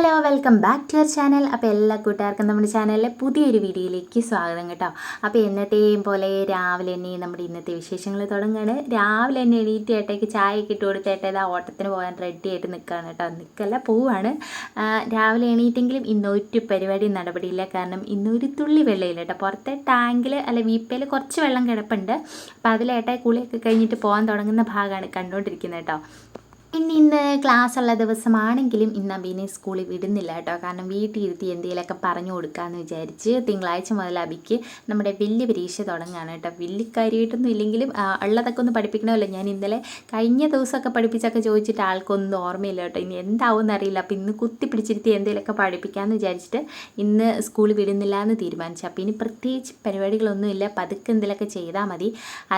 Hello welcome back to your channel. അപ്പോൾ എല്ലാ കൂട്ടുകാർക്കും നമ്മുടെ ചാനലിലെ പുതിയൊരു വീഡിയോയിലേക്ക് സ്വാഗതം കേട്ടോ. അപ്പോൾ എന്നത്തെയും പോലെ രാവിലെ തന്നെ നമ്മുടെ ഇന്നത്തെ വിശേഷങ്ങൾ തുടങ്ങുകയാണ്. രാവിലെ തന്നെ എണീറ്റ് ഏട്ടയ്ക്ക് ചായയൊക്കെ ഇട്ട് കൊടുത്തേട്ട് ഇതാ ഓട്ടത്തിന് പോകാൻ റെഡി ആയിട്ട് നിൽക്കുകയാണ് കേട്ടോ. നിൽക്കല്ല പോവുകയാണ്. രാവിലെ എണീറ്റെങ്കിലും ഇന്നൊരു പരിപാടി നടപടിയില്ല. കാരണം ഇന്നൊരു തുള്ളി വെള്ളമില്ല കേട്ടോ. പുറത്തെ ടാങ്കിൽ അല്ല വീപ്പയിൽ കുറച്ച് വെള്ളം കിടപ്പുണ്ട്. അപ്പോൾ അതിൽ ഏട്ടായി കുളിയൊക്കെ കഴിഞ്ഞിട്ട് പോകാൻ തുടങ്ങുന്ന ഭാഗമാണ് കണ്ടുകൊണ്ടിരിക്കുന്നത് കേട്ടോ. ഇന്ന് ക്ലാസ് ഉള്ള ദിവസമാണെങ്കിലും ഇന്ന് അബീനെ സ്കൂളിൽ വിടുന്നില്ല കേട്ടോ. കാരണം വീട്ടിലിരുത്തി എന്തെങ്കിലുമൊക്കെ പറഞ്ഞു കൊടുക്കാമെന്ന് വിചാരിച്ച് തിങ്കളാഴ്ച മുതൽ അബിക്ക് നമ്മുടെ വലിയ പരീക്ഷ തുടങ്ങുകയാണ് കേട്ടോ. വലിയ കാര്യമായിട്ടൊന്നും ഇല്ലെങ്കിലും ഉള്ളതൊക്കെ ഒന്ന് പഠിപ്പിക്കണമല്ലോ. ഞാൻ ഇന്നലെ കഴിഞ്ഞ ദിവസമൊക്കെ പഠിപ്പിച്ചൊക്കെ ചോദിച്ചിട്ട് ആൾക്കൊന്നും ഓർമ്മയില്ല കേട്ടോ. ഇനി എന്താവും അറിയില്ല. അപ്പോൾ ഇന്ന് കുത്തി പിടിച്ചിരുത്തി എന്തെങ്കിലുമൊക്കെ പഠിപ്പിക്കാമെന്ന് വിചാരിച്ചിട്ട് ഇന്ന് സ്കൂളിൽ വിടുന്നില്ല എന്ന് തീരുമാനിച്ചു. അപ്പോൾ ഇനി പ്രത്യേകിച്ച് പരിപാടികളൊന്നുമില്ല, പതുക്കെ എന്തെങ്കിലുമൊക്കെ ചെയ്താൽ മതി.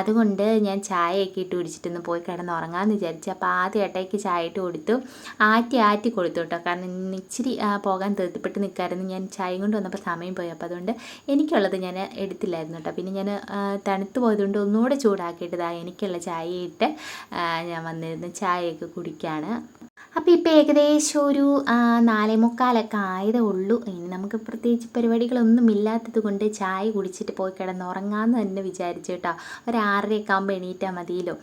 അതുകൊണ്ട് ഞാൻ ചായയൊക്കെ ഇട്ട് കുടിച്ചിട്ടൊന്ന് പോയി കിടന്ന് ഉറങ്ങാമെന്ന് വിചാരിച്ചു. അപ്പോൾ ആദ്യമായിട്ട് ചായ ഇട്ട് കൊടുത്തു, ആറ്റി കൊടുത്തു കേട്ടോ. കാരണം ഇന്ന് ഇച്ചിരി പോകാൻ തീർത്തിപ്പെട്ട് നിൽക്കാമായിരുന്നു. ഞാൻ ചായയും കൊണ്ട് വന്നപ്പോൾ സമയം പോയി. അപ്പോൾ അതുകൊണ്ട് എനിക്കുള്ളത് ഞാൻ എടുത്തില്ലായിരുന്നു കേട്ടോ. പിന്നെ ഞാൻ തണുത്ത് പോയതുകൊണ്ട് ഒന്നുകൂടെ ചൂടാക്കിയിട്ട് എനിക്കുള്ള ചായയിട്ട് ഞാൻ വന്നിരുന്ന് ചായയൊക്കെ കുടിക്കുകയാണ്. അപ്പോൾ ഇപ്പോൾ ഏകദേശം ഒരു 4:45 ആയതേ ഉള്ളൂ. ഇനി നമുക്ക് പ്രത്യേകിച്ച് പരിപാടികളൊന്നും ഇല്ലാത്തത് കൊണ്ട് ചായ കുടിച്ചിട്ട് പോയി കിടന്നുറങ്ങാമെന്ന് തന്നെ വിചാരിച്ചു കേട്ടോ. ഒരു 6:30 ആകുമ്പോൾ എണീറ്റാൽ മതിയല്ലോ.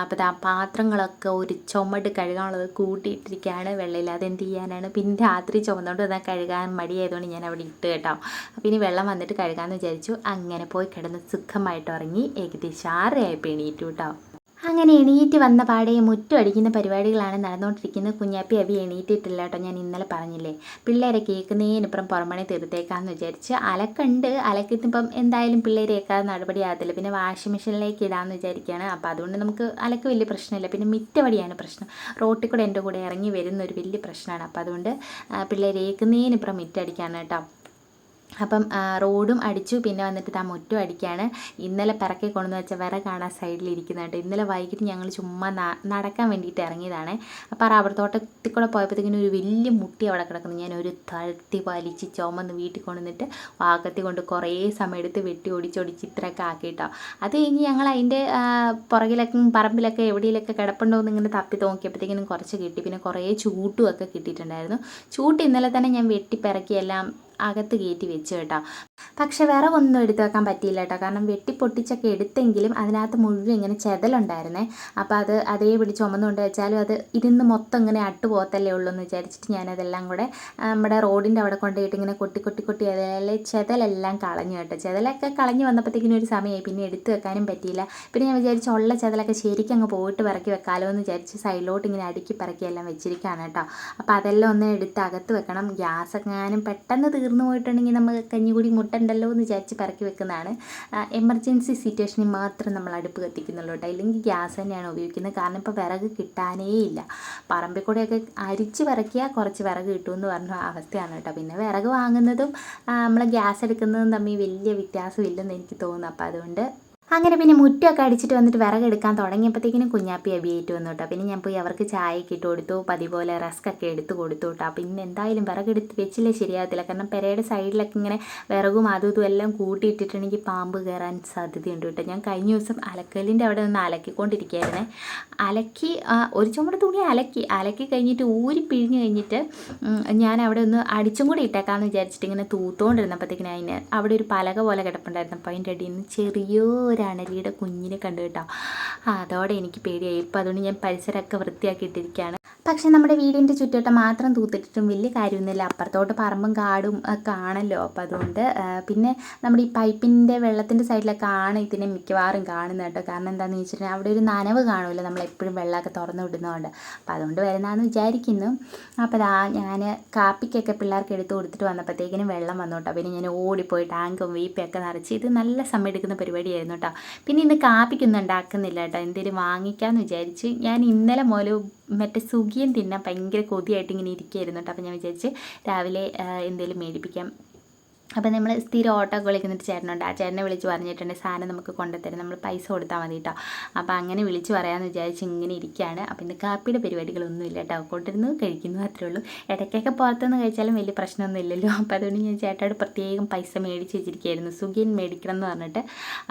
അപ്പോൾ പാത്രങ്ങളൊക്കെ ഒരു ചുമട് കഴുകാനുള്ളത് കൂട്ടിയിട്ടിരിക്കുകയാണ്. വെള്ളമില്ലാതെ എന്ത് ചെയ്യാനാണ്. പിന്നെ രാത്രി ചുമന്നുകൊണ്ട് വന്നാൽ കഴുകാൻ മടിയായതുകൊണ്ട് ഞാൻ അവിടെ ഇട്ട് കേട്ടോ. അപ്പോൾ ഇനി വെള്ളം വന്നിട്ട് കഴുകാമെന്ന് വിചാരിച്ചു. അങ്ങനെ പോയി കിടന്ന് സുഖമായിട്ട് ഉറങ്ങി. ഏകദേശം 6:30 ആയപ്പോൾ എണീറ്റു കേട്ടോ. അങ്ങനെ എണീറ്റ് വന്ന പാടെ മുറ്റം അടിക്കുന്ന പരിപാടികളാണ് നടന്നുകൊണ്ടിരിക്കുന്നത്. കുഞ്ഞാപ്പി അബി എണീറ്റിട്ടില്ല കേട്ടോ. ഞാൻ ഇന്നലെ പറഞ്ഞില്ലേ, പിള്ളേരെ കേൾക്കുന്നതിനിപ്പുറം പുറമണി തീർത്തേക്കാമെന്ന് വിചാരിച്ച് അലക്കുണ്ട്. അലക്കിത്തിപ്പം എന്തായാലും പിള്ളേരെ കേൾക്കാതെ നടപടിയാകത്തില്ല. പിന്നെ വാഷിംഗ് മെഷീനിലേക്ക് ഇടാമെന്ന് വിചാരിക്കുകയാണ്. അപ്പോൾ അതുകൊണ്ട് നമുക്ക് അലക്ക് വലിയ പ്രശ്നമില്ല. പിന്നെ മിറ്റവടിയാണ് പ്രശ്നം. റോട്ടിൽ കൂടെ എൻ്റെ കൂടെ ഇറങ്ങി വരുന്ന ഒരു വലിയ പ്രശ്നമാണ്. അപ്പോൾ അതുകൊണ്ട് പിള്ളേരെ കേൾക്കുന്നതിനിപ്പുറം മിറ്റടിക്കാണ് കേട്ടോ. അപ്പം റോഡും അടിച്ചു. പിന്നെ വന്നിട്ട് മുറ്റും അടിക്കുകയാണ്. ഇന്നലെ പിറക്കി കൊണ്ടുവന്ന് വെച്ച വിറകാണ് ആ സൈഡിലിരിക്കുന്നത്. ഇന്നലെ വൈകിട്ട് ഞങ്ങൾ ചുമ്മാ നടക്കാൻ വേണ്ടിയിട്ട് ഇറങ്ങിയതാണ്. അപ്പോൾ റബ്ബർ തോട്ടത്തിൽ കൂടെ പോയപ്പോഴത്തേക്കിനും ഒരു വലിയ മുട്ടി അവിടെ കിടക്കുന്നു. ഞാൻ ഒരു തഴുത്തി വലിച്ച് ചുമന്ന് വീട്ടിൽ കൊണ്ടുവന്നിട്ട് വാക്കത്തി കൊണ്ട് കുറേ സമയം എടുത്ത് വെട്ടി ഒടിച്ചൊടിച്ച് ഇത്രയൊക്കെ ആക്കിയിട്ടോ. അത് കഴിഞ്ഞ് ഞങ്ങൾ അതിൻ്റെ പുറകിലൊക്കെ പറമ്പിലൊക്കെ എവിടെയെങ്കിലൊക്കെ കിടപ്പുണ്ടോ എന്ന് ഇങ്ങനെ തപ്പി നോക്കിയപ്പോഴത്തേക്കിനും കുറച്ച് കിട്ടി. പിന്നെ കുറേ ചൂട്ടുമൊക്കെ കിട്ടിയിട്ടുണ്ടായിരുന്നു. ചൂട്ട് ഇന്നലെ തന്നെ ഞാൻ വെട്ടിപ്പിറക്കി എല്ലാം അകത്ത് കയറ്റി വെച്ച് കേട്ടോ. പക്ഷെ വിറകൊന്നും എടുത്ത് വെക്കാൻ പറ്റിയില്ല കേട്ടോ. കാരണം വെട്ടിപ്പൊട്ടിച്ചൊക്കെ എടുത്തെങ്കിലും അതിനകത്ത് മുഴുവൻ ഇങ്ങനെ ചെതലുണ്ടായിരുന്നേ. അപ്പോൾ അതേ പിടിച്ച് ചുമന്നുകൊണ്ട് വെച്ചാലും അത് ഇരുന്ന് മൊത്തം ഇങ്ങനെ അട്ടുപോകത്തല്ലേ ഉള്ളൂ എന്ന് വിചാരിച്ചിട്ട് ഞാനതെല്ലാം കൂടെ നമ്മുടെ റോഡിൻ്റെ അവിടെ കൊണ്ടുപോയിട്ട് ഇങ്ങനെ കൊട്ടി അതിലെ ചെതലെല്ലാം കളഞ്ഞു കേട്ടോ. ചെതലൊക്കെ കളഞ്ഞ് വന്നപ്പോഴത്തേക്കിനും ഒരു സമയമായി. പിന്നെ എടുത്ത് വെക്കാനും പറ്റിയില്ല. പിന്നെ ഞാൻ വിചാരിച്ചു ഉള്ള ചെതലൊക്കെ ശരിക്കും അങ്ങ് പോയിട്ട് പിറക്കി വെക്കാമല്ലോ എന്ന് വിചാരിച്ച് സൈഡിലോട്ട് ഇങ്ങനെ അടുക്കി പിറക്കി എല്ലാം വെച്ചിരിക്കുകയാണ് കേട്ടോ. അപ്പോൾ അതെല്ലാം ഒന്ന് എടുത്ത് അകത്ത് വെക്കണം. ഗ്യാസ് എങ്ങാനും പെട്ടെന്ന് തീർന്നു പോയിട്ടുണ്ടെങ്കിൽ നമ്മൾ കഞ്ഞികൂടി മുട്ടുണ്ടല്ലോ എന്ന് വിചാരിച്ച് പിറക്കി വെക്കുന്നതാണ്. എമർജൻസി സിറ്റുവേഷനിൽ മാത്രം നമ്മൾ അടുപ്പ് കത്തിക്കുന്നുള്ളൂ കേട്ടോ. ഇല്ലെങ്കിൽ ഗ്യാസ് തന്നെയാണ് ഉപയോഗിക്കുന്നത്. കാരണം ഇപ്പോൾ വിറക് കിട്ടാനേ ഇല്ല. പറമ്പിൽ കൂടെയൊക്കെ അരിച്ച് പിറക്കിയാൽ കുറച്ച് വിറക് കിട്ടുമെന്ന് പറഞ്ഞ അവസ്ഥയാണ് കേട്ടോ. പിന്നെ വിറക് വാങ്ങുന്നതും നമ്മൾ ഗ്യാസ് എടുക്കുന്നതും തമ്മിൽ വലിയ വ്യത്യാസമില്ലെന്ന് എനിക്ക് തോന്നുന്നു. അപ്പോൾ അതുകൊണ്ട് അങ്ങനെ പിന്നെ മുറ്റമൊക്കെ അടിച്ചിട്ട് വന്നിട്ട് വിറകെടുക്കാൻ തുടങ്ങിയപ്പോഴത്തേക്കിനും കുഞ്ഞാപ്പി അബിയായിട്ട് വന്നു കേട്ടോ. പിന്നെ ഞാൻ പോയി അവർക്ക് ചായയൊക്കെ ഇട്ട് കൊടുത്തു. പതിപോലെ റസ്കൊക്കെ എടുത്ത് കൊടുത്തു കേട്ടോ. പിന്നെ എന്തായാലും വിറകെടുത്ത് വെച്ചില്ലേ ശരിയാകത്തില്ല. കാരണം പെരയുടെ സൈഡിലൊക്കെ ഇങ്ങനെ വിറകും അതും എല്ലാം കൂട്ടിയിട്ടിട്ടുണ്ടെങ്കിൽ പാമ്പ് കയറാൻ സാധ്യതയുണ്ട് കേട്ടോ. ഞാൻ കഴിഞ്ഞ ദിവസം അലക്കലിൻ്റെ അവിടെ നിന്ന് അലക്കിക്കൊണ്ടിരിക്കുകയായിരുന്നേ. അലക്കി ഒരു ചുമട് തുണി അലക്കി കഴിഞ്ഞിട്ട് ഊരി പിഴിഞ്ഞ് കഴിഞ്ഞിട്ട് ഞാൻ അവിടെ ഒന്ന് അടിച്ചും കൂടി ഇട്ടേക്കാമെന്ന് വിചാരിച്ചിട്ട് ഇങ്ങനെ തൂത്തുകൊണ്ടിരുന്നപ്പോഴത്തേക്കിനും അതിന് അവിടെ ഒരു പലക പോലെ കിടപ്പുണ്ടായിരുന്നു. അപ്പോൾ അതിൻ്റെ അടിയിൽ നിന്ന് ചെറിയൊരു അണലിയുടെ കുഞ്ഞിനെ കണ്ടു കേട്ടോ. അതോടെ എനിക്ക് പേടിയായി. ഇപ്പോൾ അതുകൊണ്ട് ഞാൻ പരിസരമൊക്കെ വൃത്തിയാക്കിയിട്ടിരിക്കുകയാണ്. പക്ഷെ നമ്മുടെ വീടിൻ്റെ ചുറ്റുവട്ടം മാത്രം തൂത്തിട്ടിട്ടും വലിയ കാര്യമൊന്നുമില്ല. അപ്പുറത്തോട്ട് പറമ്പും കാടും ഒക്കെ ആണല്ലോ. അപ്പോൾ അതുകൊണ്ട് പിന്നെ നമ്മുടെ ഈ പൈപ്പിൻ്റെ വെള്ളത്തിൻ്റെ സൈഡിലൊക്കെ ആണ് ഇതിനെ മിക്കവാറും കാണുന്നത് കേട്ടോ. കാരണം എന്താണെന്ന് വെച്ചിട്ടുണ്ടെങ്കിൽ അവിടെ ഒരു നനവ് കാണുമല്ലോ നമ്മൾ എപ്പോഴും വെള്ളമൊക്കെ തുറന്നു വിടുന്നതുകൊണ്ട്. അപ്പോൾ അതുകൊണ്ട് വരുന്നതെന്ന് വിചാരിക്കുന്നു. അപ്പോൾ ഞാൻ കാപ്പിക്കൊക്കെ പിള്ളേർക്ക് എടുത്ത് കൊടുത്തിട്ട് വന്നപ്പോഴത്തേക്കിനും വെള്ളം വന്നു കേട്ടോ. പിന്നെ ഞാൻ ഓടിപ്പോയി ടാങ്കും വീപ്പൊക്കെ നിറച്ച് ഇത് നല്ല സമയം എടുക്കുന്ന പരിപാടിയായിരുന്നു കേട്ടോ. പിന്നെ ഇന്ന് കാപ്പിക്കൊന്നും ഉണ്ടാക്കുന്നില്ല കേട്ടോ. എന്തെങ്കിലും വാങ്ങിക്കാമെന്ന് വിചാരിച്ച് ഞാൻ ഇന്നലെ മുതൽ മറ്റേ സുഖിയൻ തിന്നാൻ ഭയങ്കര കൊതിയായിട്ട് ഇങ്ങനെ ഇരിക്കുകയായിരുന്നു കേട്ടോ. അപ്പോൾ ഞാൻ വിചാരിച്ച് രാവിലെ എന്തെങ്കിലും മേടിപ്പിക്കാം. അപ്പോൾ നമ്മൾ സ്ഥിരം ഓട്ടോ വിളിക്കുന്നിട്ട് ചേട്ടനുണ്ട്. ആ ചേട്ടനെ വിളിച്ച് പറഞ്ഞിട്ടുണ്ട് സാധനം നമുക്ക് കൊണ്ടുതരും, നമ്മൾ പൈസ കൊടുത്താൽ മതി കേട്ടോ. അപ്പോൾ അങ്ങനെ വിളിച്ച് പറയാമെന്ന് വിചാരിച്ച് ഇങ്ങനെ ഇരിക്കുകയാണ്. അപ്പോൾ ഇന്ന് കാപ്പിയുടെ പരിപാടികളൊന്നും ഇല്ല കേട്ടോ. കൊണ്ടിരുന്നു കഴിക്കുന്നു അത്രേ ഉള്ളൂ. ഇടയ്ക്കൊക്കെ പുറത്തുനിന്ന് കഴിച്ചാലും വലിയ പ്രശ്നമൊന്നും ഇല്ലല്ലോ. അപ്പോൾ അതുകൊണ്ട് ഞാൻ ചേട്ടനോട് പ്രത്യേകം പൈസ മേടിച്ച് വെച്ചിരിക്കുകയായിരുന്നു, സുഖിയൻ മേടിക്കണം എന്ന് പറഞ്ഞിട്ട്.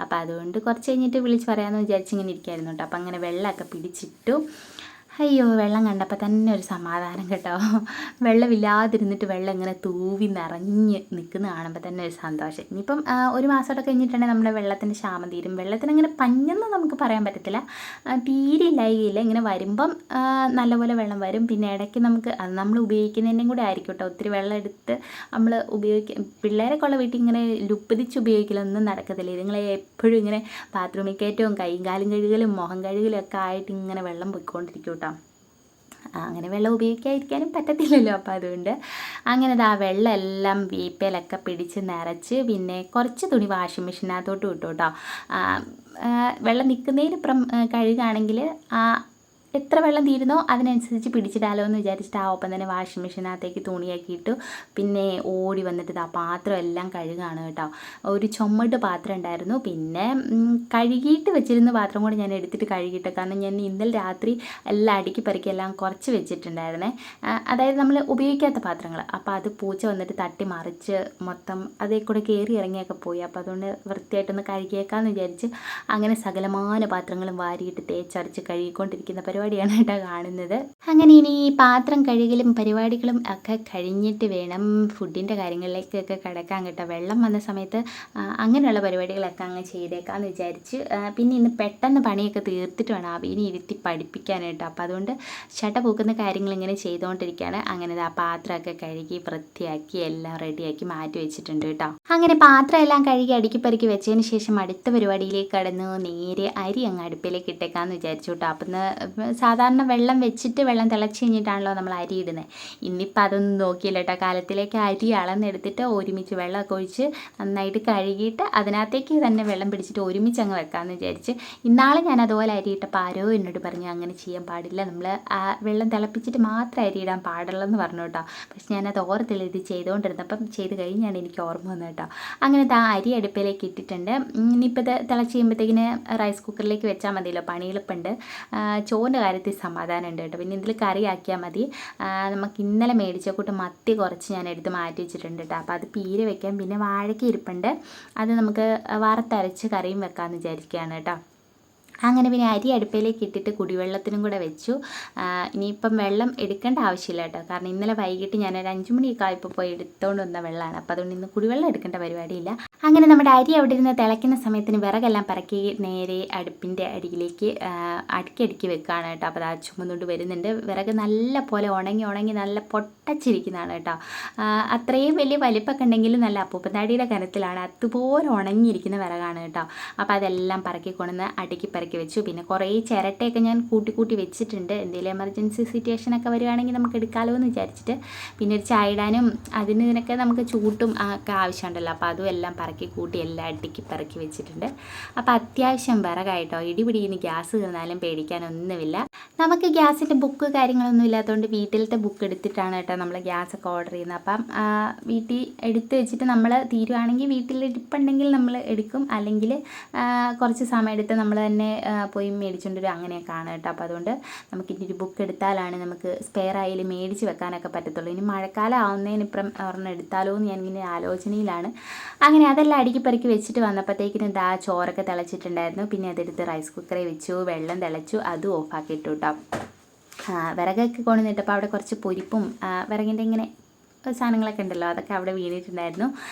അപ്പോൾ അതുകൊണ്ട് കുറച്ച് കഴിഞ്ഞിട്ട് വിളിച്ച് പറയാമെന്ന് വിചാരിച്ച് ഇങ്ങനെ ഇരിക്കുകയായിരുന്നു കേട്ടോ. അപ്പോൾ അങ്ങനെ വെള്ളമൊക്കെ പിടിച്ചിട്ടു. അയ്യോ വെള്ളം കണ്ടപ്പോൾ തന്നെ ഒരു സമാധാനം കേട്ടോ. വെള്ളമില്ലാതിരുന്നിട്ട് വെള്ളം ഇങ്ങനെ തൂവി നിറഞ്ഞ് നിൽക്കുന്ന കാണുമ്പോൾ തന്നെ ഒരു സന്തോഷം. ഇനിയിപ്പം ഒരു മാസമൊക്കെ കഴിഞ്ഞിട്ടുണ്ടെങ്കിൽ നമ്മുടെ വെള്ളത്തിൻ്റെ ക്ഷാമം തീരും. വെള്ളത്തിനങ്ങനെ പഞ്ഞെന്ന് നമുക്ക് പറയാൻ പറ്റത്തില്ല, തീരെ ഇല്ലായികയില്ല. ഇങ്ങനെ വരുമ്പം നല്ലപോലെ വെള്ളം വരും. പിന്നെ ഇടയ്ക്ക് നമുക്ക് അത് നമ്മൾ ഉപയോഗിക്കുന്നതിൻ്റെയും കൂടെ ആയിരിക്കും കേട്ടോ. ഒത്തിരി വെള്ളം എടുത്ത് നമ്മൾ പിള്ളേരൊക്കെ ഉള്ള വീട്ടിൽ ഇങ്ങനെ ലുപ്പിതിച്ച് ഉപയോഗിക്കലൊന്നും നടക്കത്തില്ല. ഇതുങ്ങളെ എപ്പോഴും ഇങ്ങനെ ബാത്റൂമിൽ കയറ്റവും കൈയും കാലും കഴുകലും മുഖം കഴുകലും ഒക്കെ ആയിട്ട് ഇങ്ങനെ വെള്ളം പൊയ്ക്കൊണ്ടിരിക്കും കേട്ടോ. അങ്ങനെ വെള്ളം ഉപയോഗിക്കാതിരിക്കാനും പറ്റത്തില്ലല്ലോ. അപ്പോൾ അതുകൊണ്ട് അങ്ങനെ ആ വെള്ളം എല്ലാം വീപ്പയിലൊക്കെ പിടിച്ച് നിറച്ച് പിന്നെ കുറച്ച് തുണി വാഷിംഗ് മെഷീനകത്തോട്ട് വിട്ടു കേട്ടോ. വെള്ളം നിൽക്കുന്നതിനിപ്പുറം കഴുകുകയാണെങ്കിൽ എത്ര വെള്ളം തീരുന്നോ അതിനനുസരിച്ച് പിടിച്ചിടാലോ എന്ന് വിചാരിച്ചിട്ട് ഒപ്പം തന്നെ വാഷിംഗ് മെഷീനകത്തേക്ക് തുണിയാക്കി ഇട്ടു. പിന്നെ ഓടി വന്നിട്ട് ആ പാത്രം എല്ലാം കഴുകാണ് കേട്ടോ. ഒരു ചുമട്ട് പാത്രം ഉണ്ടായിരുന്നു, പിന്നെ കഴുകിയിട്ട് വെച്ചിരുന്ന പാത്രം കൂടി ഞാൻ എടുത്തിട്ട് കഴുകിയിട്ട്, കാരണം ഞാൻ ഇന്നലെ രാത്രി എല്ലാം അടുക്കി പെറുക്കി എല്ലാം കുറച്ച് വെച്ചിട്ടുണ്ടായിരുന്നേ. അതായത് നമ്മൾ ഉപയോഗിക്കാത്ത പാത്രങ്ങൾ. അപ്പോൾ അത് പൂച്ച വന്നിട്ട് തട്ടി മറിച്ച് മൊത്തം അതേ കൂടെ കയറി ഇറങ്ങിയൊക്കെ പോയി. അപ്പോൾ അതുകൊണ്ട് വൃത്തിയായിട്ടൊന്ന് കഴുകിയേക്കാമെന്ന് വിചാരിച്ച് അങ്ങനെ സകലമാന പാത്രങ്ങളും വാരിയിട്ട് തേച്ചരച്ച് കഴുകിക്കൊണ്ടിരിക്കുന്ന പരിപാടിയാണ് കേട്ടോ കാണുന്നത്. അങ്ങനെ ഇനി പാത്രം കഴുകലും പരിപാടികളും ഒക്കെ കഴിഞ്ഞിട്ട് വേണം ഫുഡിൻ്റെ കാര്യങ്ങളിലേക്കൊക്കെ കിടക്കാൻ കേട്ടോ. വെള്ളം വന്ന സമയത്ത് അങ്ങനെയുള്ള പരിപാടികളൊക്കെ അങ്ങ് ചെയ്തേക്കാമെന്ന് വിചാരിച്ച്. പിന്നെ ഇന്ന് പെട്ടെന്ന് പണിയൊക്കെ തീർത്തിട്ട് വേണം അവനെ ഇരുത്തി പഠിപ്പിക്കാനായിട്ട്. അപ്പോൾ അതുകൊണ്ട് ചട്ട പൂക്കുന്ന കാര്യങ്ങൾ ഇങ്ങനെ ചെയ്തുകൊണ്ടിരിക്കുകയാണ്. അങ്ങനെ ആ പാത്രമൊക്കെ കഴുകി വൃത്തിയാക്കി എല്ലാം റെഡിയാക്കി മാറ്റി വെച്ചിട്ടുണ്ട് കേട്ടോ. അങ്ങനെ പാത്രം എല്ലാം കഴുകി അടുക്കിപ്പറുക്കി വെച്ചതിന് ശേഷം അടുത്ത പരിപാടിയിലേക്ക് കടന്നു നേരെ അരി അങ്ങ് അടുപ്പിലേക്ക് ഇട്ടേക്കാമെന്ന് വിചാരിച്ചു കേട്ടോ. അപ്പം സാധാരണ വെള്ളം വെച്ചിട്ട് വെള്ളം തിളച്ച് കഴിഞ്ഞിട്ടാണല്ലോ നമ്മൾ അരി ഇടുന്നത്. ഇന്നിപ്പോൾ അതൊന്നും നോക്കിയില്ല കേട്ടോ. കാലത്തിലേക്ക് അരി അളന്നെടുത്തിട്ട് ഒരുമിച്ച് വെള്ളമൊക്കെ ഒഴിച്ച് നന്നായിട്ട് കഴുകിയിട്ട് അതിനകത്തേക്ക് തന്നെ വെള്ളം പിടിച്ചിട്ട് ഒരുമിച്ച് അങ്ങ് വെക്കാമെന്ന് വിചാരിച്ച്. ഇന്നാളെ ഞാൻ അതുപോലെ അരി ഇട്ടപ്പോൾ ആരോ എന്നോട് പറഞ്ഞു അങ്ങനെ ചെയ്യാൻ പാടില്ല, നമ്മൾ വെള്ളം തിളപ്പിച്ചിട്ട് മാത്രം അരി ഇടാൻ പാടുള്ളൂ പറഞ്ഞു കേട്ടോ. പക്ഷെ ഞാനത് ഓർത്തില്ല, ഇത് ചെയ്തുകൊണ്ടിരുന്നപ്പം ചെയ്ത് കഴിഞ്ഞാണ് എനിക്ക് ഓർമ്മ വന്നത് കേട്ടോ. അങ്ങനെ ആ അരി അടുപ്പിലേക്ക് ഇട്ടിട്ടുണ്ട്. ഇനിയിപ്പോൾ ഇത് തിളച്ച് കഴിയുമ്പോഴത്തേക്കിന് റൈസ് കുക്കറിലേക്ക് വെച്ചാൽ മതിയല്ലോ, പണി എളുപ്പമുണ്ട്. ചോറിൻ്റെ കാര്യത്തിൽ സമാധാനം ഉണ്ട് കേട്ടോ. പിന്നെ ഇതിൽ കറി ആക്കിയാൽ മതി. നമുക്ക് ഇന്നലെ മേടിച്ച കൂട്ട് മത്തി കുറച്ച് ഞാൻ എടുത്ത് മാറ്റി വെച്ചിട്ടുണ്ട് കേട്ടോ. അപ്പോൾ അത് പീര വെക്കാം. പിന്നെ വാഴയ്ക്ക ഇരിപ്പുണ്ട്, അത് നമുക്ക് വറുത്തരച്ച് കറിയും വെക്കാമെന്ന് വിചാരിക്കുകയാണ് കേട്ടോ. അങ്ങനെ പിന്നെ അരി അടുപ്പിലേക്ക് ഇട്ടിട്ട് കുടിവെള്ളത്തിനും കൂടെ വെച്ചു. ഇനിയിപ്പം വെള്ളം എടുക്കേണ്ട ആവശ്യമില്ല കേട്ടോ, കാരണം ഇന്നലെ വൈകിട്ട് ഞാനൊരു 5 മണിയൊക്കെ ആയപ്പോൾ പോയി എടുത്തുകൊണ്ട് വന്ന വെള്ളമാണ്. അപ്പോൾ അതുകൊണ്ട് ഇന്ന് കുടിവെള്ളം എടുക്കേണ്ട പരിപാടിയില്ല. അങ്ങനെ നമ്മുടെ അരി അവിടെ ഇരുന്ന് തിളയ്ക്കുന്ന സമയത്തിന് വിറകെല്ലാം പറക്കി നേരെ അടുപ്പിൻ്റെ അടിയിലേക്ക് അടുക്കി വെക്കുകയാണ് കേട്ടോ. അപ്പോൾ അത് ചുമന്നുകൊണ്ട് വരുന്നുണ്ട്. വിറക് നല്ല പോലെ ഉണങ്ങി നല്ല പൊട്ടച്ചിരിക്കുന്നതാണ് കേട്ടോ. അത്രയും വലിയ വലിപ്പമൊക്കെ ഉണ്ടെങ്കിലും നല്ല അപ്പൂപ്പത്താടിയുടെ കനത്തിലാണ്, അതുപോലെ ഉണങ്ങിയിരിക്കുന്ന വിറകാണ് കേട്ടോ. അപ്പോൾ അതെല്ലാം പറക്കി കൊണ്ടുവന്ന് അടുക്കി വെച്ചു. പിന്നെ കുറേ ചിരട്ടയൊക്കെ ഞാൻ കൂട്ടി വെച്ചിട്ടുണ്ട്, എന്തെങ്കിലും എമർജൻസി സിറ്റുവേഷനൊക്കെ വരികയാണെങ്കിൽ നമുക്ക് എടുക്കാമല്ലോ എന്ന് വിചാരിച്ചിട്ട്. പിന്നെ ഒരു ചായ ഇടാനും ഇതിനൊക്കെ നമുക്ക് ചൂട്ടും ഒക്കെ ആവശ്യമുണ്ടല്ലോ. അപ്പോൾ അതും എല്ലാം കൂട്ടി എല്ലാം അടുക്കി പറക്കി വെച്ചിട്ടുണ്ട്. അപ്പോൾ അത്യാവശ്യം വിറകായിട്ടോ. ഇടിപിടിക്കുന്ന ഗ്യാസ് തീർന്നാലും പേടിക്കാനൊന്നുമില്ല. നമുക്ക് ഗ്യാസിൻ്റെ ബുക്ക് കാര്യങ്ങളൊന്നും ഇല്ലാത്തതുകൊണ്ട് വീട്ടിലത്തെ ബുക്ക് എടുത്തിട്ടാണ് കേട്ടോ നമ്മൾ ഗ്യാസൊക്കെ ഓർഡർ ചെയ്യുന്നത്. അപ്പം വീട്ടിൽ എടുത്ത് വെച്ചിട്ട് നമ്മൾ തീരുവാണെങ്കിൽ വീട്ടിൽ ഇരിപ്പുണ്ടെങ്കിൽ നമ്മൾ എടുക്കും, അല്ലെങ്കിൽ കുറച്ച് സമയം എടുത്ത് നമ്മൾ തന്നെ പോയി മേടിച്ചുകൊണ്ട് വരും, അങ്ങനെയൊക്കെയാണ് കേട്ടോ. അപ്പോൾ അതുകൊണ്ട് നമുക്കിനി ഒരു ബുക്ക് എടുത്താലാണ് നമുക്ക് സ്പെയർ ആയാലും മേടിച്ച് വെക്കാനൊക്കെ പറ്റത്തുള്ളൂ. ഇനി മഴക്കാലം ആവുന്നതിനിപ്പുറം ഒരെണ്ണം എടുത്താലോ എന്ന് ഞാനിങ്ങനെ ആലോചനയിലാണ്. അങ്ങനെ അതെല്ലാം അടുക്കിപ്പറുക്കി വെച്ചിട്ട് വന്നപ്പോഴത്തേക്കിനും ഇതാ ചോറൊക്കെ തിളച്ചിട്ടുണ്ടായിരുന്നു. പിന്നെ അതെടുത്ത് റൈസ് കുക്കറിൽ വെച്ചു, വെള്ളം തിളച്ചു, അതും ഓഫാക്കിയിട്ടു കേട്ടോ. വിറകൊക്കെ കൊണ്ടുവന്നിട്ടപ്പോൾ അവിടെ കുറച്ച് പൊരിപ്പും വിറകിൻ്റെ ഇങ്ങനെ സാധനങ്ങളൊക്കെ ഉണ്ടല്ലോ, അതൊക്കെ അവിടെ വീണിട്ടുണ്ടായിരുന്നു.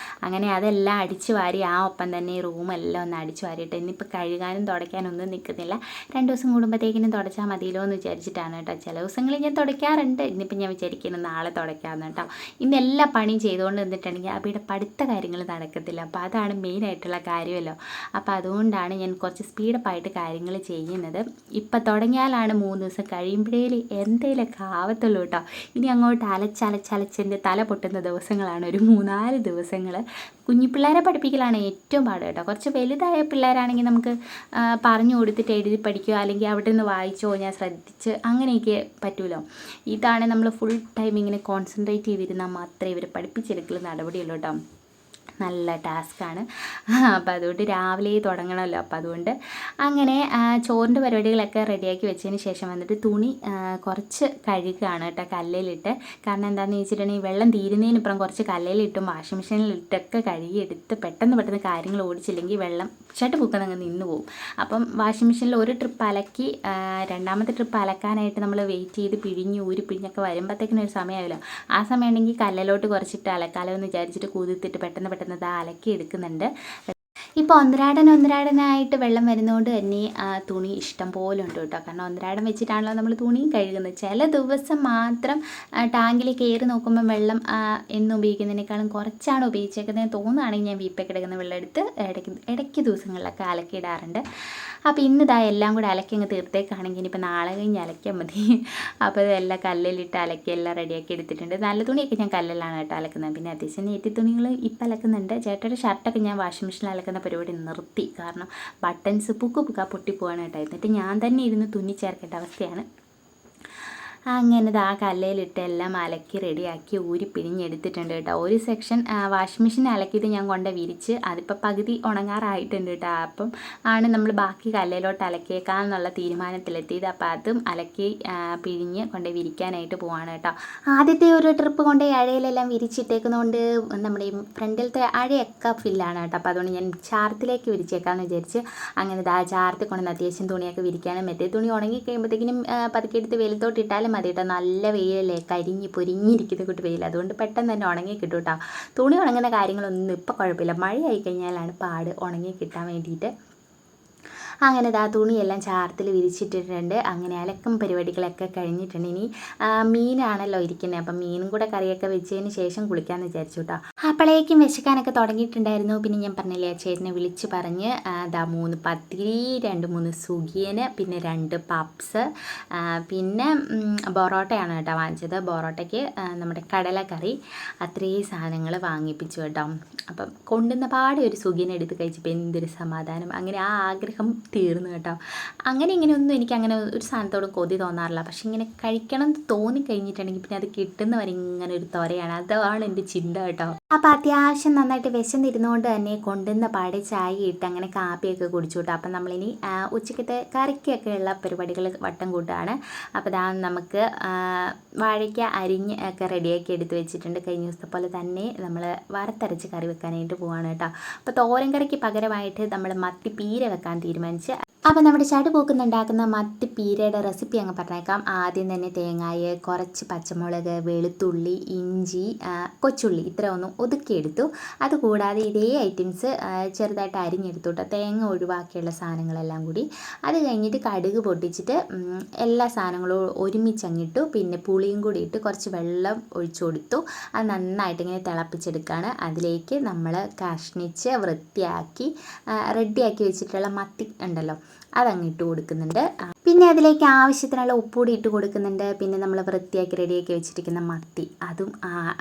അങ്ങനെ അതെല്ലാം അടിച്ചു വാരി ഒപ്പം തന്നെ റൂമെല്ലാം ഒന്ന് അടിച്ചു വാരിയിട്ട് ഇന്നിപ്പോൾ കഴുകാനും തുടയ്ക്കാനൊന്നും നിൽക്കുന്നില്ല. 2 ദിവസം കൂടുമ്പോഴത്തേക്കിനും തുടച്ചാൽ മതിയല്ലോ എന്ന് വിചാരിച്ചിട്ടാണ് കേട്ടോ. ചില ദിവസങ്ങളിൽ ഞാൻ തുടയ്ക്കാറുണ്ട്, ഇന്നിപ്പോൾ ഞാൻ വിചാരിക്കുന്നത് നാളെ തുടയ്ക്കാമെന്ന് കേട്ടോ. ഇന്ന് എല്ലാ പണിയും ചെയ്തുകൊണ്ട് നിന്നിട്ടുണ്ടെങ്കിൽ അവിടെ പഠിത്ത കാര്യങ്ങൾ നടക്കത്തില്ല. അപ്പോൾ അതാണ് മെയിനായിട്ടുള്ള കാര്യമല്ലോ. അപ്പോൾ അതുകൊണ്ടാണ് ഞാൻ കുറച്ച് സ്പീഡപ്പായിട്ട് കാര്യങ്ങൾ ചെയ്യുന്നത്. ഇപ്പം തുടങ്ങിയാലാണ് 3 ദിവസം കഴിയുമ്പോഴേ എന്തെങ്കിലുമൊക്കെ ആവത്തുള്ളൂ കേട്ടോ. ഇനി അങ്ങോട്ട് അലച്ചലച്ചലച്ചെൻ്റെ തല പൊട്ടുന്ന ദിവസങ്ങളാണ് ഒരു 3-4 ദിവസങ്ങൾ. കുഞ്ഞിപ്പിള്ളേരെ പഠിപ്പിക്കലാണ് ഏറ്റവും പാട് കേട്ടോ. കുറച്ച് വലുതായ പിള്ളേരാണെങ്കിൽ നമുക്ക് പറഞ്ഞു കൊടുത്തിട്ട് എഴുതി പഠിക്കുക, അല്ലെങ്കിൽ അവിടെ നിന്ന് വായിച്ചോ ഞാൻ ശ്രദ്ധിച്ച് അങ്ങനെയൊക്കെ പറ്റുമല്ലോ. ഇതാണ് നമ്മൾ ഫുൾ ടൈം ഇങ്ങനെ കോൺസെൻട്രേറ്റ് ചെയ്തിരുന്നാൽ മാത്രമേ ഇവർ പഠിപ്പിച്ചെടുക്കൽ നടപടിയുള്ളൂ കേട്ടോ. നല്ല ടാസ്ക്കാണ്. അപ്പോൾ അതുകൊണ്ട് രാവിലെ തുടങ്ങണമല്ലോ. അപ്പോൾ അതുകൊണ്ട് അങ്ങനെ ചോറിൻ്റെ പരിപാടികളൊക്കെ റെഡിയാക്കി വെച്ചതിന് ശേഷം വന്നിട്ട് തുണി കുറച്ച് കഴുകുകയാണ് കേട്ടോ കല്ലിലിട്ട്. കാരണം എന്താണെന്ന് വെച്ചിട്ടുണ്ടെങ്കിൽ വെള്ളം തീരുന്നതിനിപ്പുറം കുറച്ച് കല്ലിലിട്ടും വാഷിംഗ് മെഷീനിലിട്ടൊക്കെ കഴുകിയെടുത്ത് പെട്ടെന്ന് കാര്യങ്ങൾ ഓടിച്ചില്ലെങ്കിൽ വെള്ളം ചട്ടുപൊക്കുന്നങ്ങ് നിന്ന് പോകും. അപ്പം വാഷിംഗ് മെഷീനിൽ ഒരു ട്രിപ്പ് അലക്കി രണ്ടാമത്തെ ട്രിപ്പ് അലക്കാനായിട്ട് നമ്മൾ വെയിറ്റ് ചെയ്ത് പിഴിഞ്ഞൊക്കെ വരുമ്പോഴത്തേക്കിനും ഒരു സമയമാവില്ല. ആ സമയം ഉണ്ടെങ്കിൽ കല്ലിലോട്ട് കുറച്ചിട്ട് അലക്കാലോ എന്ന് വിചാരിച്ചിട്ട് കുതിർത്തിട്ട് പെട്ടെന്ന് അലക്കി എടുക്കുന്നുണ്ട്. ഇപ്പോൾ ഒന്നരാടനായിട്ട് വെള്ളം വരുന്നതുകൊണ്ട് തന്നെ തുണി ഇഷ്ടം പോലെ ഉണ്ട് കേട്ടോ. കാരണം ഒന്നരാടം വെച്ചിട്ടാണല്ലോ നമ്മൾ തുണിയും കഴുകുന്നത്. ചില ദിവസം മാത്രം ടാങ്കിൽ കയറി നോക്കുമ്പോൾ വെള്ളം എന്നും ഉപയോഗിക്കുന്നതിനേക്കാളും കുറച്ചാണ് ഉപയോഗിച്ചേക്കുന്നത് തോന്നുകയാണെങ്കിൽ ഞാൻ വീപ്പയ്ക്ക് എടുക്കുന്ന വെള്ളം എടുത്ത് ഇടയ്ക്ക് ദിവസങ്ങളിലൊക്കെ അലക്കിയിടാറുണ്ട്. അപ്പോൾ ഇന്നിതാ എല്ലാം കൂടെ അലക്കി അങ്ങ് തീർത്തേക്കാണെങ്കിൽ ഇനിയിപ്പോൾ നാളെ കഴിഞ്ഞ് അലക്കിയാൽ മതി. അപ്പോൾ ഇതെല്ലാം കല്ലിലിട്ട് അലക്കി എല്ലാം റെഡിയാക്കി എടുത്തിട്ടുണ്ട്. നല്ല തുണിയൊക്കെ ഞാൻ കല്ലിലാണ് കേട്ടോ അലക്കുന്നത്. പിന്നെ അത്യാവശ്യം നേറ്റി തുണികൾ ഇപ്പം അലക്കുന്നുണ്ട്. ചേട്ടയുടെ ഷർട്ടൊക്കെ ഞാൻ വാഷിംഗ് മെഷീനിൽ അലക്കുന്ന പരിപാടി നിർത്തി. കാരണം ബട്ടൺസ് പൊട്ടിപ്പോവാണ് കേട്ടോ. എന്നിട്ട് ഞാൻ തന്നെ ഇരുന്ന് തുന്നി ചേർക്കേണ്ട അവസ്ഥയാണ്. അങ്ങനെ ആ കല്ലയിലിട്ട് എല്ലാം അലക്കി റെഡിയാക്കി ഊരി പിഴിഞ്ഞെടുത്തിട്ടുണ്ട് കേട്ടോ. ഒരു സെക്ഷൻ വാഷിംഗ് മെഷീൻ അലക്കിയിട്ട് ഞാൻ കൊണ്ട് വിരിച്ച് അതിപ്പോൾ പകുതി ഉണങ്ങാറായിട്ടുണ്ട് കേട്ടോ. അപ്പം ആണ് നമ്മൾ ബാക്കി കല്ലയിലോട്ട് അലക്കിയേക്കാമെന്നുള്ള തീരുമാനത്തിലെത്തിയത്. അപ്പോൾ അതും അലക്കി പിഴിഞ്ഞ് കൊണ്ട് വിരിക്കാനായിട്ട് പോവാണ് കേട്ടോ. ആദ്യത്തെ ഒരു ട്രിപ്പ് കൊണ്ട് അഴയിലെല്ലാം വിരിച്ചിട്ടേക്കുന്നതുകൊണ്ട് നമ്മുടെ ഈ ഫ്രണ്ടിലത്തെ അഴയൊക്കെ ഫില്ലാണ് കേട്ടോ. അപ്പോൾ അതുകൊണ്ട് ഞാൻ ചാർത്തിലേക്ക് വിരിച്ചേക്കാമെന്ന് വിചാരിച്ച് അങ്ങനെ ചാർത്തി കൊണ്ടുവന്ന് അത്യാവശ്യം തുണിയൊക്കെ വിരിക്കാനും മറ്റേ തുണി ഉണങ്ങി കഴിയുമ്പോഴത്തേക്കിനും പതുക്കെ എടുത്ത് വെയിലത്തോട്ട് ഇട്ടാലും മതി കേട്ടോ. നല്ല വെയിലല്ലേ, പൊരിഞ്ഞിരിക്കുന്ന കൂട്ട് വെയിൽ. അതുകൊണ്ട് പെട്ടെന്ന് തന്നെ ഉണങ്ങി കിട്ടും കേട്ടോ. തുണി ഉണങ്ങുന്ന കാര്യങ്ങളൊന്നും ഇപ്പോൾ കുഴപ്പമില്ല. മഴയായി കഴിഞ്ഞാലാണ് പാട് ഉണങ്ങി കിട്ടാൻ വേണ്ടിയിട്ട്. അങ്ങനെ തുണിയെല്ലാം ചാർത്തിൽ വിരിച്ചിട്ടിട്ടുണ്ട്. അങ്ങനെ അലക്കും പരിപാടികളൊക്കെ കഴിഞ്ഞിട്ടുണ്ട്. ഇനി മീനാണല്ലോ ഇരിക്കുന്നത്. അപ്പം മീനും കൂടെ കറിയൊക്കെ വെച്ചതിന് ശേഷം കുളിക്കാമെന്ന് വിചാരിച്ചു കേട്ടോ. അപ്പോഴേക്കും വിശക്കാനൊക്കെ തുടങ്ങിയിട്ടുണ്ടായിരുന്നു. പിന്നെ ഞാൻ പറഞ്ഞില്ലേ ചേട്ടനെ വിളിച്ച് പറഞ്ഞ് 3 പത്തിരി, 2-3 സുഖിയന്, പിന്നെ 2 പപ്സ്, പിന്നെ പൊറോട്ടയാണ് കേട്ടോ വാങ്ങിച്ചത്. പൊറോട്ടയ്ക്ക് നമ്മുടെ കടലക്കറി, അത്രയും സാധനങ്ങൾ വാങ്ങിപ്പിച്ചു കേട്ടോ. അപ്പം കൊണ്ടുവന്ന പാടെ ഒരു സുഖിയൻ എടുത്ത് കഴിച്ചപ്പോൾ എന്തൊരു സമാധാനം. അങ്ങനെ ആ ആഗ്രഹം തീർന്നു കേട്ടോ. ഇങ്ങനെയൊന്നും എനിക്ക് അങ്ങനെ ഒരു സാധനത്തോട് കൊതി തോന്നാറില്ല. പക്ഷെ ഇങ്ങനെ കഴിക്കണം എന്ന് തോന്നിക്കഴിഞ്ഞിട്ടുണ്ടെങ്കിൽ പിന്നെ അത് കിട്ടുന്നവരെ ഇങ്ങനെ ഒരു ത്വരയാണ്. അതാണ് എൻ്റെ ചിന്ത കേട്ടോ. അപ്പോൾ അത്യാവശ്യം നന്നായിട്ട് വിശന്നിരുന്നുകൊണ്ട് തന്നെ കൊണ്ടുവന്ന പാടെ ചായ ഇട്ട് അങ്ങനെ കാപ്പിയൊക്കെ കുടിച്ചു കേട്ടോ. അപ്പം നമ്മളിനി ഉച്ചക്കത്തെ കറിക്കൊക്കെ ഉള്ള പരിപാടികൾ വട്ടം കൂട്ടാണ്. അപ്പോൾ നമുക്ക് വാഴയ്ക്ക അരിഞ്ഞ് ഒക്കെ റെഡിയാക്കി എടുത്ത് വെച്ചിട്ടുണ്ട്. കഴിഞ്ഞ ദിവസത്തെ പോലെ തന്നെ നമ്മൾ വറുത്തരച്ച് കറി വെക്കാനായിട്ട് പോവാണ് കേട്ടോ. അപ്പോൾ തോരൻ കറിക്ക് പകരമായിട്ട് നമ്മൾ മത്തി പീര വെക്കാൻ തീരുമാനിച്ചു. അപ്പോൾ നമ്മുടെ ചടുപോക്കുന്നുണ്ടാക്കുന്ന മത്തിപ്പീരയുടെ റെസിപ്പി അങ്ങ് പറഞ്ഞേക്കാം. ആദ്യം തന്നെ തേങ്ങായ, കുറച്ച് പച്ചമുളക്, വെളുത്തുള്ളി, ഇഞ്ചി, കൊച്ചുള്ളി ഇത്ര ഒന്നും ഒതുക്കിയെടുത്തു. അതുകൂടാതെ ഇതേ ഐറ്റംസ് ചെറുതായിട്ട് അരിഞ്ഞെടുത്തു കേട്ടോ. തേങ്ങ ഒഴിവാക്കിയുള്ള സാധനങ്ങളെല്ലാം കൂടി. അത് കഴിഞ്ഞിട്ട് കടുക് പൊട്ടിച്ചിട്ട് എല്ലാ സാധനങ്ങളും ഒരുമിച്ചങ്ങിട്ടു. പിന്നെ പുളിയും കൂടി ഇട്ട് കുറച്ച് വെള്ളം ഒഴിച്ചു കൊടുത്തു. അത് നന്നായിട്ട് ഇങ്ങനെ തിളപ്പിച്ചെടുക്കുകയാണ്. അതിലേക്ക് നമ്മൾ കഷ്ണിച്ച് വൃത്തിയാക്കി റെഡിയാക്കി വെച്ചിട്ടുള്ള മത്തി ഉണ്ടല്ലോ അതങ്ങ് ഇട്ട് കൊടുക്കുന്നുണ്ട്. പിന്നെ അതിലേക്ക് ആവശ്യത്തിനുള്ള ഉപ്പുകൂടി ഇട്ട് കൊടുക്കുന്നുണ്ട്. പിന്നെ നമ്മൾ വൃത്തിയാക്കി റെഡിയാക്കി വെച്ചിരിക്കുന്ന മത്തി അതും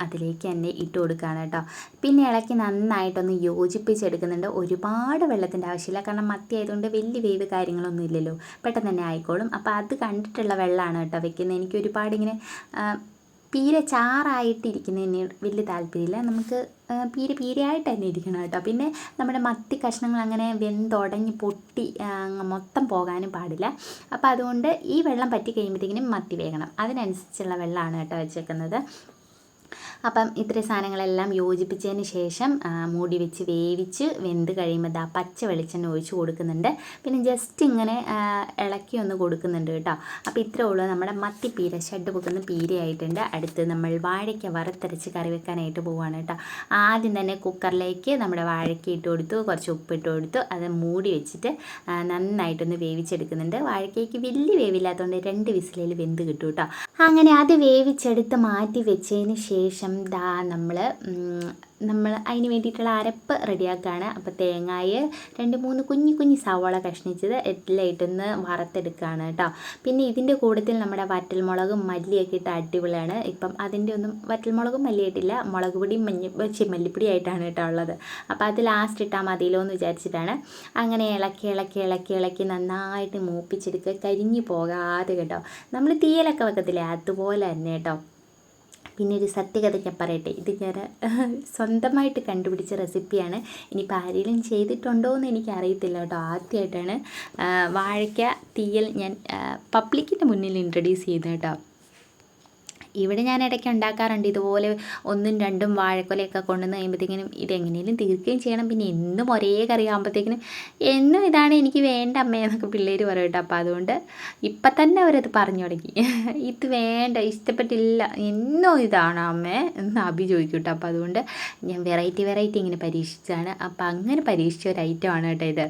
അതിലേക്ക് തന്നെ ഇട്ട് കൊടുക്കുകയാണ് കേട്ടോ. പിന്നെ ഇളക്കി നന്നായിട്ടൊന്ന് യോജിപ്പിച്ചെടുക്കുന്നുണ്ട്. ഒരുപാട് വെള്ളത്തിൻ്റെ ആവശ്യമില്ല. കാരണം മത്തി ആയതുകൊണ്ട് വലിയ വേവ് കാര്യങ്ങളൊന്നും ഇല്ലല്ലോ, പെട്ടെന്ന് തന്നെ ആയിക്കോളും. അപ്പോൾ അത് കണ്ടിട്ടുള്ള വെള്ളമാണ് കേട്ടോ വെക്കുന്നത്. എനിക്ക് ഒരുപാട് ഇങ്ങനെ പീര ചാറായിട്ടിരിക്കുന്നതിന് വലിയ താല്പര്യമില്ല. നമുക്ക് പീരയായിട്ട് തന്നെ ഇരിക്കണം കേട്ടോ. പിന്നെ നമ്മുടെ മത്തി കഷ്ണങ്ങൾ അങ്ങനെ വെന്തുടഞ്ഞ് പൊട്ടി മൊത്തം പോകാനും പാടില്ല. അപ്പോൾ അതുകൊണ്ട് ഈ വെള്ളം പറ്റി കഴിയുമ്പോഴത്തേക്കിനും മത്തി വേകണം. അതിനനുസരിച്ചുള്ള വെള്ളമാണ് കേട്ടോ വെച്ചേക്കുന്നത്. അപ്പം ഇത്രയും സാധനങ്ങളെല്ലാം യോജിപ്പിച്ചതിന് ശേഷം മൂടി വെച്ച് വേവിച്ച് വെന്ത് കഴിയുമ്പോൾ പച്ച വെളിച്ചെണ്ണ ഒഴിച്ച് കൊടുക്കുന്നുണ്ട്. പിന്നെ ജസ്റ്റ് ഇങ്ങനെ ഇളക്കി ഒന്ന് കൊടുക്കുന്നുണ്ട് കേട്ടോ. അപ്പോൾ ഇത്രേ ഉള്ളൂ നമ്മുടെ മത്തിപ്പീര ഷഡ് പൊക്കുന്ന പീരയായിട്ടുണ്ട്. അടുത്ത് നമ്മൾ വാഴയ്ക്ക വറുത്തരച്ച് കറി വെക്കാനായിട്ട് പോവുകയാണ് കേട്ടോ. ആദ്യം തന്നെ കുക്കറിലേക്ക് നമ്മുടെ വാഴയ്ക്ക ഇട്ട് കൊടുത്തു, കുറച്ച് ഉപ്പിട്ട് കൊടുത്തു. അത് മൂടി വെച്ചിട്ട് നന്നായിട്ടൊന്ന് വേവിച്ചെടുക്കുന്നുണ്ട്. വാഴയ്ക്കയ്ക്ക് വലിയ വേവില്ലാത്തതുകൊണ്ട് 2 വിസിലിൽ വെന്ത് കിട്ടും കേട്ടോ. അങ്ങനെ അത് വേവിച്ചെടുത്ത് മാറ്റി വെച്ചതിന് ശേഷം നമ്മൾ അതിന് വേണ്ടിയിട്ടുള്ള അരപ്പ് റെഡിയാക്കുകയാണ്. അപ്പോൾ തേങ്ങായ 2-3 കുഞ്ഞി സവാള കഷ്ണിച്ചത് എല്ലാം ഇട്ടൊന്ന് വറുത്തെടുക്കുകയാണ് കേട്ടോ. പിന്നെ ഇതിൻ്റെ കൂട്ടത്തിൽ നമ്മുടെ വറ്റൽമുളകും മല്ലിയൊക്കെ ഇട്ട് അടിപൊളിയാണ്. ഇപ്പം അതിൻ്റെ ഒന്നും വറ്റൽമുളകും മല്ലിയായിട്ടില്ല, മുളക് പൊടിയും മല്ലിപ്പൊടി ആയിട്ടാണ് കേട്ടോ ഉള്ളത്. അപ്പോൾ അത് ലാസ്റ്റ് ഇട്ടാൽ മതിയല്ലോ എന്ന് വിചാരിച്ചിട്ടാണ്. അങ്ങനെ ഇളക്കി നന്നായിട്ട് മൂപ്പിച്ചെടുക്കുക, കരിഞ്ഞു പോകാതെ കേട്ടോ. നമ്മൾ തീയലൊക്കെ വെക്കത്തില്ലേ അതുപോലെ തന്നെ കേട്ടോ. പിന്നെ ഒരു സത്യകഥ ഞാൻ പറയട്ടെ, ഇത് ഞാൻ സ്വന്തമായിട്ട് കണ്ടുപിടിച്ച റെസിപ്പിയാണ്. ഇനിയിപ്പോൾ ആരെങ്കിലും ചെയ്തിട്ടുണ്ടോ എന്ന് എനിക്കറിയത്തില്ല കേട്ടോ. ആദ്യമായിട്ടാണ് വാഴയ്ക്ക തീയൽ ഞാൻ പബ്ലിക്കിൻ്റെ മുന്നിൽ ഇൻട്രൊഡ്യൂസ് ചെയ്യുന്നത് കേട്ടോ. ഇവിടെ ഞാൻ ഇടയ്ക്ക് ഉണ്ടാക്കാറുണ്ട് ഇതുപോലെ 1ഉം 2ഉം വാഴക്കൊലയൊക്കെ കൊണ്ടുവന്ന് കഴിയുമ്പോഴത്തേക്കിനും ഇതെങ്ങനെയും തീർക്കുകയും ചെയ്യണം. പിന്നെ എന്നും ഒരേ കറി ആകുമ്പോഴത്തേക്കിനും എന്നും ഇതാണ് എനിക്ക് വേണ്ട അമ്മേ എന്നൊക്കെ പിള്ളേർ പറയും കേട്ടോ. അപ്പോൾ അതുകൊണ്ട് ഇപ്പം തന്നെ അവരത് പറഞ്ഞു തുടങ്ങി, ഇത് വേണ്ട, ഇഷ്ടപ്പെട്ടില്ല, എന്നും ഇതാണ് അമ്മേ എന്ന് അഭി ചോദിക്കും കേട്ടോ. അപ്പോൾ അതുകൊണ്ട് ഞാൻ വെറൈറ്റി ഇങ്ങനെ പരീക്ഷിച്ചാണ്. അപ്പോൾ അങ്ങനെ പരീക്ഷിച്ച ഒരു ഐറ്റമാണ് കേട്ടോ ഇത്.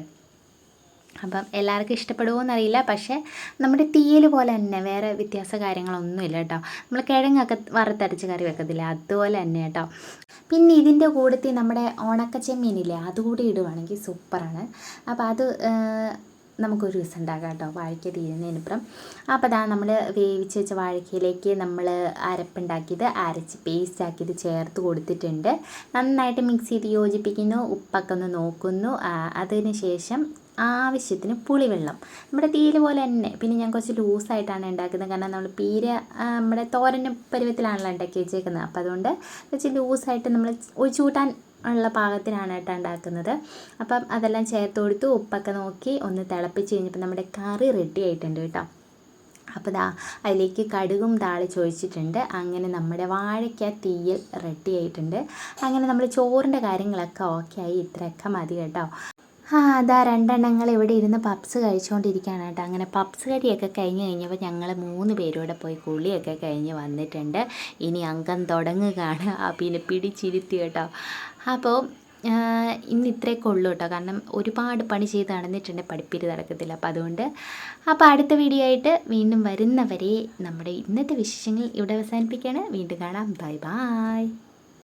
അപ്പം എല്ലാവർക്കും ഇഷ്ടപ്പെടുമോ എന്നറിയില്ല, പക്ഷേ നമ്മുടെ തീയൽ പോലെ തന്നെ, വേറെ വ്യത്യാസ കാര്യങ്ങളൊന്നുമില്ല കേട്ടോ. നമ്മൾ കിഴങ്ങൊക്കെ വറുത്തരച്ച് കറി വെക്കത്തില്ല, അതുപോലെ തന്നെ കേട്ടോ. പിന്നെ ഇതിൻ്റെ കൂടത്തിൽ നമ്മുടെ ഉണക്കച്ചെമ്മീനില്ലേ, അതുകൂടി ഇടുവാണെങ്കിൽ സൂപ്പറാണ്. അപ്പോൾ അത് നമുക്കൊരു ദിവസം ഉണ്ടാക്കാം കേട്ടോ, വാഴയ്ക്ക തീരുന്നതിനപ്പുറം. അപ്പോൾ അതാ നമ്മൾ വേവിച്ച് വെച്ച വാഴയ്ക്കയിലേക്ക് നമ്മൾ അരപ്പുണ്ടാക്കിയത് അരച്ച് പേസ്റ്റാക്കിയത് ചേർത്ത് കൊടുത്തിട്ടുണ്ട്. നന്നായിട്ട് മിക്സ് ചെയ്ത് യോജിപ്പിക്കുന്നു, ഉപ്പൊക്കെ ഒന്ന് നോക്കുന്നു. അതിന് ശേഷം ആവശ്യത്തിന് പുളിവെള്ളം, നമ്മുടെ തീയൽ പോലെ തന്നെ. പിന്നെ ഞാൻ കുറച്ച് ലൂസായിട്ടാണ് ഉണ്ടാക്കുന്നത്, കാരണം നമ്മൾ പീര നമ്മുടെ തോരൻ പരുവത്തിലാണല്ലോ ഉണ്ടാക്കി വെച്ചേക്കുന്നത്. അപ്പോൾ അതുകൊണ്ട് കുറച്ച് ലൂസായിട്ട് നമ്മൾ ഒഴിച്ചു കൂട്ടാൻ ഉള്ള പാകത്തിനാണ് കേട്ടോ ഉണ്ടാക്കുന്നത്. അപ്പം അതെല്ലാം ചേർത്ത് കൊടുത്തു, ഉപ്പൊക്കെ നോക്കി ഒന്ന് തിളപ്പിച്ച് കഴിഞ്ഞപ്പോൾ നമ്മുടെ കറി റെഡി ആയിട്ടുണ്ട് കേട്ടോ. അപ്പോൾ അതിലേക്ക് കടുകും താളിച്ചൊഴിച്ചിട്ടുണ്ട്. അങ്ങനെ നമ്മുടെ വാഴയ്ക്ക തീയൽ റെഡി ആയിട്ടുണ്ട്. അങ്ങനെ നമ്മൾ ചോറിൻ്റെ കാര്യങ്ങളൊക്കെ ഓക്കെ ആയി, ഇത്രയൊക്കെ മതി കേട്ടോ. അതാ 2 എണ്ണങ്ങൾ ഇവിടെ ഇരുന്ന് പപ്സ് കഴിച്ചുകൊണ്ടിരിക്കുകയാണ് കേട്ടോ. അങ്ങനെ പപ്സ് കടിയൊക്കെ കഴിഞ്ഞപ്പോൾ ഞങ്ങൾ 3 പേരൂടെ പോയി കുളിയൊക്കെ കഴിഞ്ഞ് വന്നിട്ടുണ്ട്. ഇനി അംഗം തുടങ്ങുകയാണ്. പിന്നെ പിടിച്ചിരുത്തി കേട്ടോ. അപ്പോൾ ഇന്ന് ഇത്രയൊക്കെ ഉള്ളൂ കേട്ടോ, കാരണം ഒരുപാട് പണി ചെയ്ത് നടന്നിട്ടുണ്ടെങ്കിൽ പഠിപ്പിരി നടക്കത്തില്ല. അപ്പോൾ അതുകൊണ്ട് അടുത്ത വീഡിയോ ആയിട്ട് വീണ്ടും വരുന്നവരെ നമ്മുടെ ഇന്നത്തെ വിശേഷങ്ങൾ ഇവിടെ അവസാനിപ്പിക്കുകയാണ്. വീണ്ടും കാണാം. Bye bye.